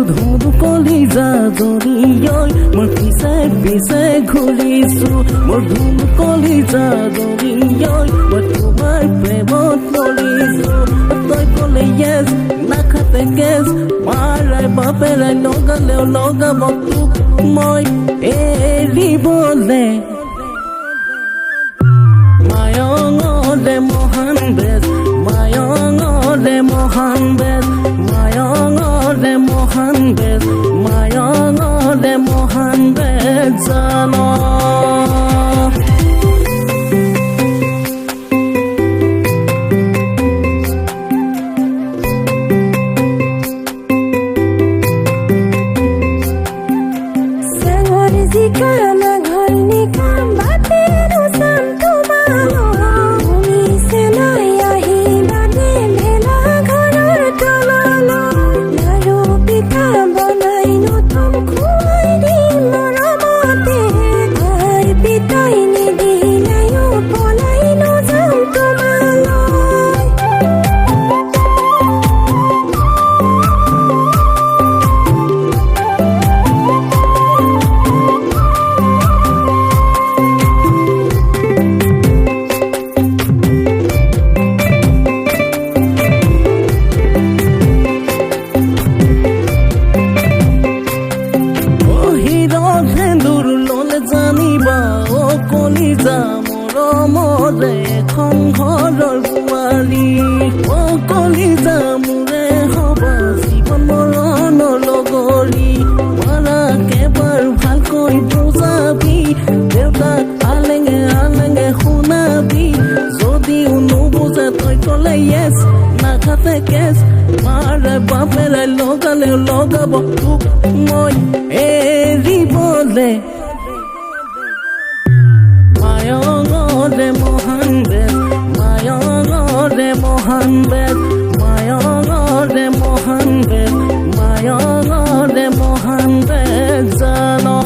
ধুম কলিজা জড়িয়াই মোৰ পিছে পিছে ঘূৰিছো মোৰ ধুম কলিজা জড়িয়াই মই তোমাৰ প্ৰেমত পৰিছো তই ক'লে য়েছ নাখাতে গেছ মাৰাই বাপেৰাই লগালেও লগাব তোক মই এৰিবলে মায়ঙৰে মহান বেজ মায়ঙৰে মহান বেজ মায়ঙৰে মহান বেজ মায়ঙৰে মহান বেজ জানো মৰমৰে এখন ঘৰৰ বোৱাৰী কলিজা মোৰে হ'ব জীৱন মৰণৰ লগৰী মাৰা কেবাৰ ভালকৈ বুজাবি দেউতাক আলেঙে আলেঙে শুনাবি যদিও নুবুজে তই ক'লে য়েছ নাখাতে কেছ মাৰে বাপেৰাই লগালেও লগাব তোক মই এৰিবলে মায়ঙৰে মহান বেজ মায়ঙৰে মহান বেজ মায়ঙৰে মহান বেজ মায়ঙৰে মহান বেজ জানো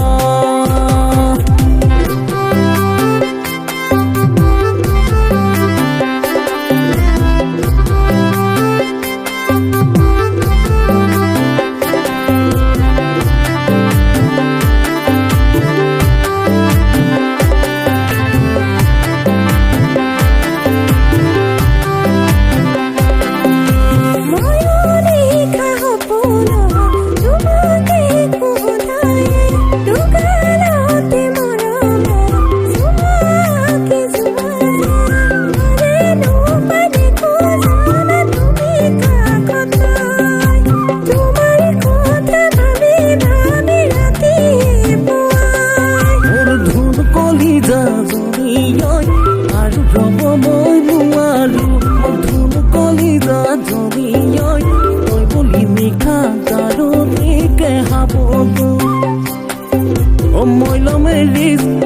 আৰু ৰব মই নোৱাৰো ধুম কলিজা জড়িয়াই তই বুলি নিশা গাৰুকে হাবতো মই ল'মে ৰিস্ক